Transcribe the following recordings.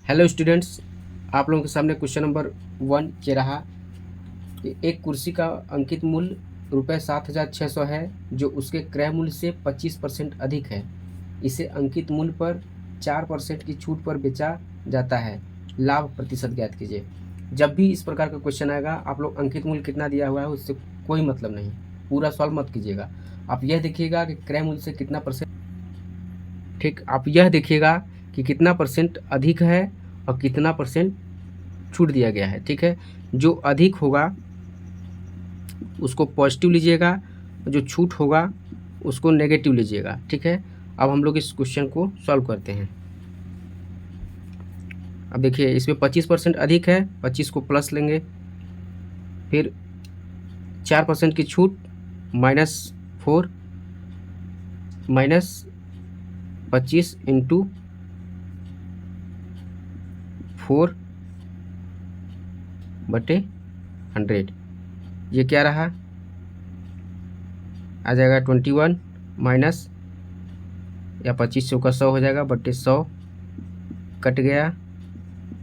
Hello students, आप लोगों के सामने क्वेश्चन नंबर 1 ये रहा कि एक कुर्सी का अंकित मूल्य ₹7,600 है जो उसके क्रय मूल्य से 25% अधिक है। इसे अंकित मूल्य पर 4% की छूट पर बेचा जाता है। लाभ प्रतिशत ज्ञात कीजिए। जब भी इस प्रकार का क्वेश्चन आएगा, आप लोग अंकित मूल्य कितना दिया हुआ है उससे कोई मतलब नहीं, पूरा सॉल्व मत कीजिएगा। आप यह देखिएगा कि क्रय मूल्य से कितना परसेंट, ठीक, आप यह देखिएगा कि कितना परसेंट अधिक है और कितना परसेंट छूट दिया गया है। ठीक है, जो अधिक होगा उसको पॉजिटिव लीजिएगा, जो छूट होगा उसको नेगेटिव लीजिएगा। ठीक है, अब हम लोग इस क्वेश्चन को सॉल्व करते हैं। अब देखिए, इसमें 25% अधिक है, 25 को प्लस लेंगे, फिर 4% की छूट -4 -25 इंटू 4/100, ये क्या रहा, आ जाएगा 21 माइनस या 25 का 100 हो जाएगा, बटे 100 कट गया,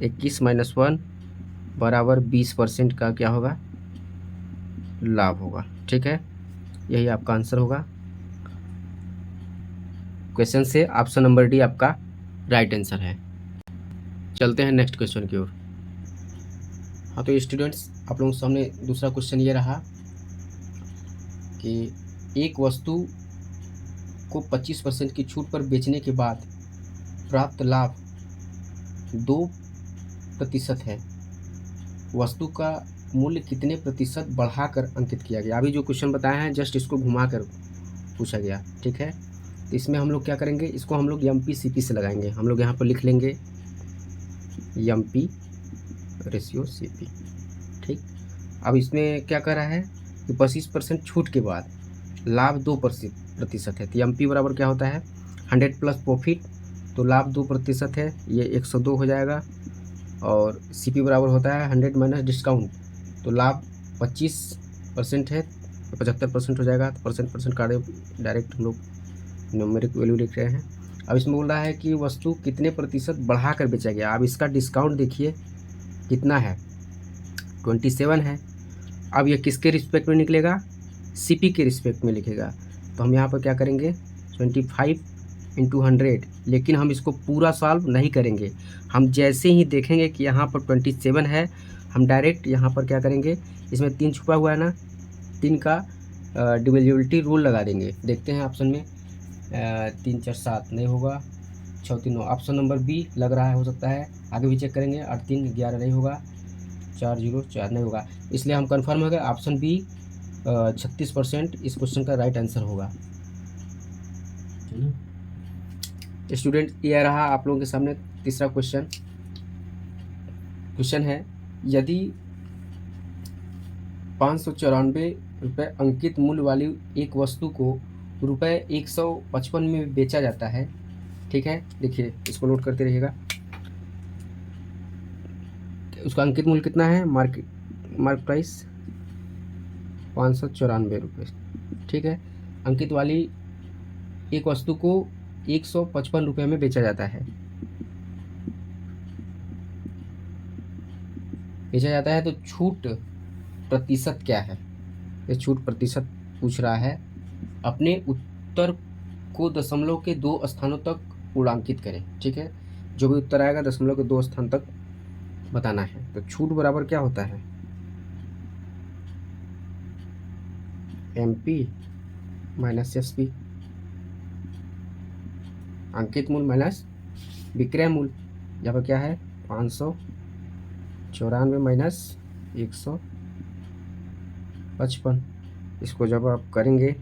21 - 1 बराबर 20% का क्या होगा, लाभ होगा। ठीक है, यही आपका आंसर होगा। क्वेश्चन से ऑप्शन नंबर डी आपका राइट आंसर है। चलते हैं नेक्स्ट क्वेश्चन की ओर। हाँ तो स्टूडेंट्स, आप लोगों के सामने दूसरा क्वेश्चन ये रहा कि एक वस्तु को 25% की छूट पर बेचने के बाद प्राप्त लाभ 2% है। वस्तु का मूल्य कितने प्रतिशत बढ़ाकर अंकित किया गया। अभी जो क्वेश्चन बताया है जस्ट इसको घुमा कर पूछा गया। ठीक है, तो इसमें हम लोग क्या करेंगे, इसको हम लोग MPCP से लगाएंगे। हम लोग यहाँ पर लिख लेंगे MP रेशियो CP। ठीक, अब इसमें क्या कर रहा है कि 25% छूट के बाद लाभ 2% है, तो MP बराबर क्या होता है 100 प्लस प्रॉफिट, तो लाभ 2% है, ये 102 हो जाएगा। और CP बराबर होता है 100 माइनस डिस्काउंट, तो लाभ 25% है तो 75% हो जाएगा। तो परसेंट काटे, डायरेक्ट हम लोग न्यूमेरिक वैल्यू लिख रहे हैं। अब इसमें बोल रहा है कि वस्तु कितने प्रतिशत बढ़ा कर बेचा गया। अब इसका डिस्काउंट देखिए कितना है, 27 है। अब यह किसके रिस्पेक्ट में निकलेगा, CP के रिस्पेक्ट में लिखेगा। तो हम यहाँ पर क्या करेंगे 25 इंटू 100, लेकिन हम इसको पूरा सॉल्व नहीं करेंगे। हम जैसे ही देखेंगे कि यहाँ पर 27 है, हम डायरेक्ट यहाँ पर क्या करेंगे, इसमें 3 छुपा हुआ है ना, 3 का डिविजिबिलिटी रूल लगा देंगे। देखते हैं ऑप्शन में 3 4 7 नहीं होगा, 6 3 9, ऑप्शन नंबर बी लग रहा है, हो सकता है आगे भी चेक करेंगे। 8 3 11 नहीं होगा, 4 0 4 नहीं होगा, इसलिए हम कंफर्म हो गए ऑप्शन बी 36% इस क्वेश्चन का राइट आंसर होगा। स्टूडेंट, ये रहा आप लोगों के सामने तीसरा क्वेश्चन। क्वेश्चन है, यदि 594 रुपये अंकित मूल्य वाली एक वस्तु को ₹155 में बेचा जाता है। ठीक है, देखिए इसको नोट करते रहिएगा। उसका अंकित मूल्य कितना है, मार्क प्राइस 594 रुपये। ठीक है, अंकित वाली एक वस्तु को 155 रुपये में बेचा जाता है। तो छूट प्रतिशत क्या है, ये छूट प्रतिशत पूछ रहा है। अपने उत्तर को दशमलव के 2 स्थानों तक पूर्णांकित करें। ठीक है, जो भी उत्तर आएगा दशमलव के 2 स्थान तक बताना है। तो छूट बराबर क्या होता है, MP माइनस SP, अंकित मूल्य माइनस विक्रय मूल्य। यहाँ पर क्या है 594 माइनस 155। इसको जब आप करेंगे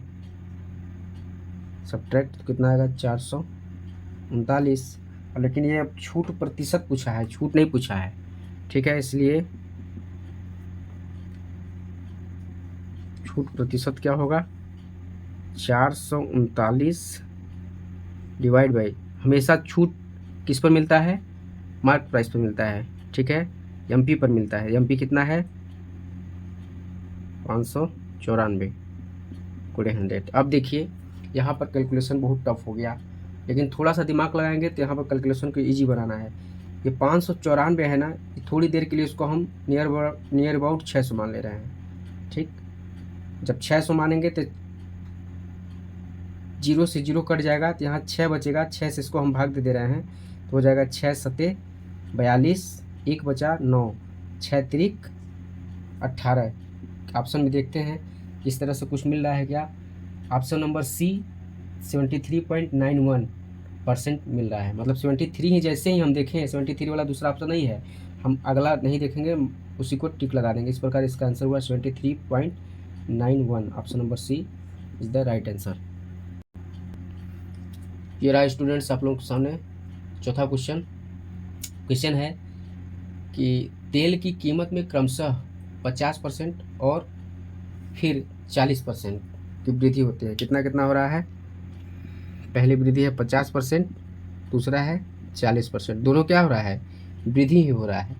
सब्ट्रैक्ट तो कितना आएगा 439। लेकिन ये अब छूट प्रतिशत पूछा है, छूट नहीं पूछा है। ठीक है, इसलिए छूट प्रतिशत क्या होगा 439 डिवाइड बाई, हमेशा छूट किस पर मिलता है, मार्क प्राइस पर मिलता है। ठीक है, MP पर मिलता है। MP कितना है 594 गुणे 100। अब देखिए यहाँ पर कैलकुलेशन बहुत टफ हो गया, लेकिन थोड़ा सा दिमाग लगाएंगे तो यहाँ पर कैलकुलेशन को इजी बनाना है। ये 594 है ना, थोड़ी देर के लिए उसको हम नियर अबाउट 600 मान ले रहे हैं। ठीक, जब 600 मानेंगे तो 0 से 0 कट जाएगा, तो यहाँ 6 बचेगा, 6 से इसको हम भाग दे रहे हैं, तो हो जाएगा 6 सते 42, 1 बचा 9, 6 त्रिक 18। ऑप्शन में देखते हैं इस तरह से कुछ मिल रहा है क्या। ऑप्शन नंबर सी 73.91% मिल रहा है, मतलब 73 ही, जैसे ही हम देखें 73 वाला दूसरा ऑप्शन नहीं है, हम अगला नहीं देखेंगे, उसी को टिक लगा देंगे। इस प्रकार इसका आंसर हुआ 73.91। Option number C is the right answer. ये रहा स्टूडेंट्स आप लोगों के सामने चौथा क्वेश्चन है कि तेल की कीमत में क्रमशः 50% और फिर 40% की वृद्धि होती है। कितना कितना हो रहा है, पहली वृद्धि है 50%, दूसरा है 40%, दोनों क्या हो रहा है, वृद्धि ही हो रहा है।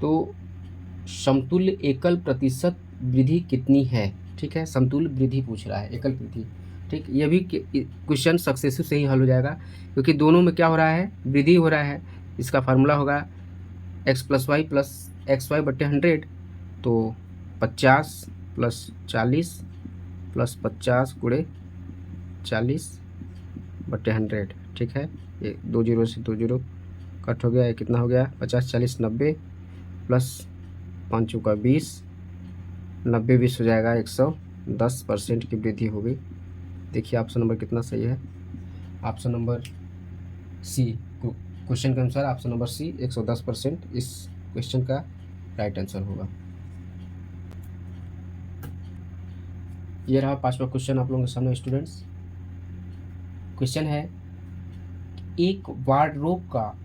तो समतुल्य एकल प्रतिशत वृद्धि कितनी है। ठीक है, समतुल्य वृद्धि पूछ रहा है, एकल वृद्धि। ठीक, ये भी क्वेश्चन सक्सेसिव से ही हल हो जाएगा, क्योंकि दोनों में क्या हो रहा है, वृद्धि हो रहा है। इसका फार्मूला होगा x + y + xy/100, तो 50 + 40 + 50 × 40/100। ठीक है, ये 2 0 से 2 0 कट हो गया, ये कितना हो गया, 50 40 90 प्लस 5 चौका 20, 90 20 हो जाएगा 110% की वृद्धि होगी। देखिए ऑप्शन नंबर कितना सही है, ऑप्शन नंबर सी, क्वेश्चन के अनुसार ऑप्शन नंबर सी 110% इस क्वेश्चन का राइट आंसर होगा। ये रहा पांचवा क्वेश्चन आप लोगों के सामने स्टूडेंट्स। क्वेश्चन है, एक वार्डरोब का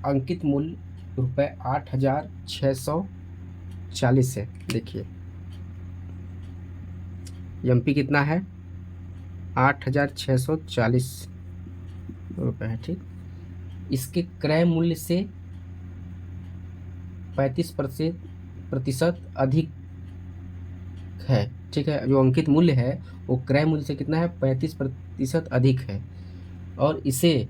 अंकित मूल्य ₹8,640 है। देखिए एमपी कितना है, 8,640 रुपये है। ठीक, इसके क्रय मूल्य से 35% अधिक है। ठीक है, जो अंकित मूल्य है वो क्रय मूल्य से कितना है, 35% अधिक है, और इसे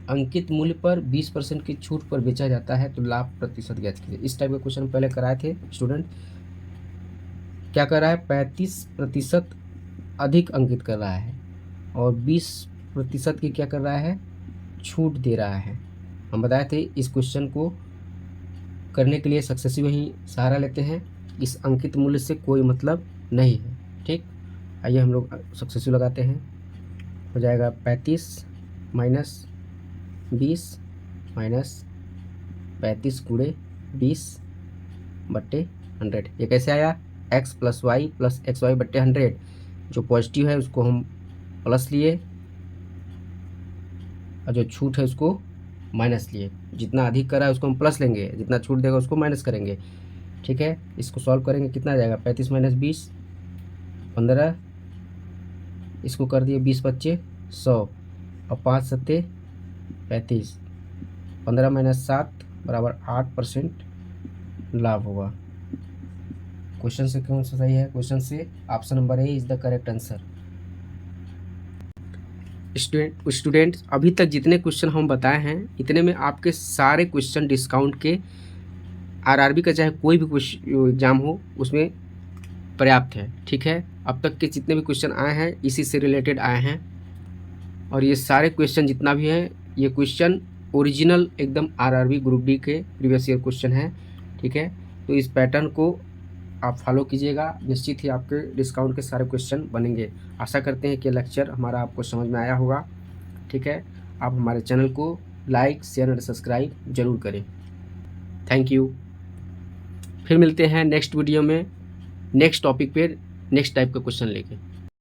अंकित मूल्य पर 20% की छूट पर बेचा जाता है, तो लाभ प्रतिशत ज्ञात कीजिए। इस टाइप के क्वेश्चन पहले कराए थे स्टूडेंट। क्या कर रहा है, 35% अधिक अंकित कर रहा है और 20% की क्या कर रहा है, छूट दे रहा है। हम बताए थे इस क्वेश्चन को करने के लिए सक्सेसिव ही सहारा लेते हैं, इस अंकित मूल्य से कोई मतलब नहीं है। ठीक, आइए हम लोग सक्सेसिव लगाते हैं। हो जाएगा 35 - 20 - 35 × 20/100। ये कैसे आया, x + y + xy/100, जो पॉजिटिव है उसको हम प्लस लिए और जो छूट है उसको माइनस लिए। जितना अधिक करा है उसको हम प्लस लेंगे, जितना छूट देगा उसको माइनस करेंगे। ठीक है, इसको सॉल्व करेंगे, कितना आ जाएगा, 35 - 20 15, इसको कर दिए 20 × 25 100, और 5 × 7 35, 15 - 7 = 8% लाभ होगा। क्वेश्चन से कौन सा सही है, क्वेश्चन से option number A is the correct answer. Student अभी तक जितने क्वेश्चन हम बताए हैं, इतने में आपके सारे क्वेश्चन डिस्काउंट के आरआरबी का चाहे कोई भी एग्जाम हो उसमें पर्याप्त है। ठीक है, अब तक के जितने भी क्वेश्चन आए हैं इसी से रिलेटेड आए हैं, और ये सारे क्वेश्चन जितना भी है, ये क्वेश्चन ओरिजिनल एकदम आरआरबी ग्रुप डी के प्रीवियस ईयर क्वेश्चन है। ठीक है, तो इस पैटर्न को आप फॉलो कीजिएगा, निश्चित ही आपके डिस्काउंट के सारे क्वेश्चन बनेंगे। आशा करते हैं कि लेक्चर हमारा आपको समझ में आया होगा। ठीक है, आप हमारे चैनल को लाइक शेयर और सब्सक्राइब जरूर करें। Thank you. फिर मिलते हैं नेक्स्ट वीडियो में नेक्स्ट टॉपिक पे नेक्स्ट टाइप का क्वेश्चन लेके।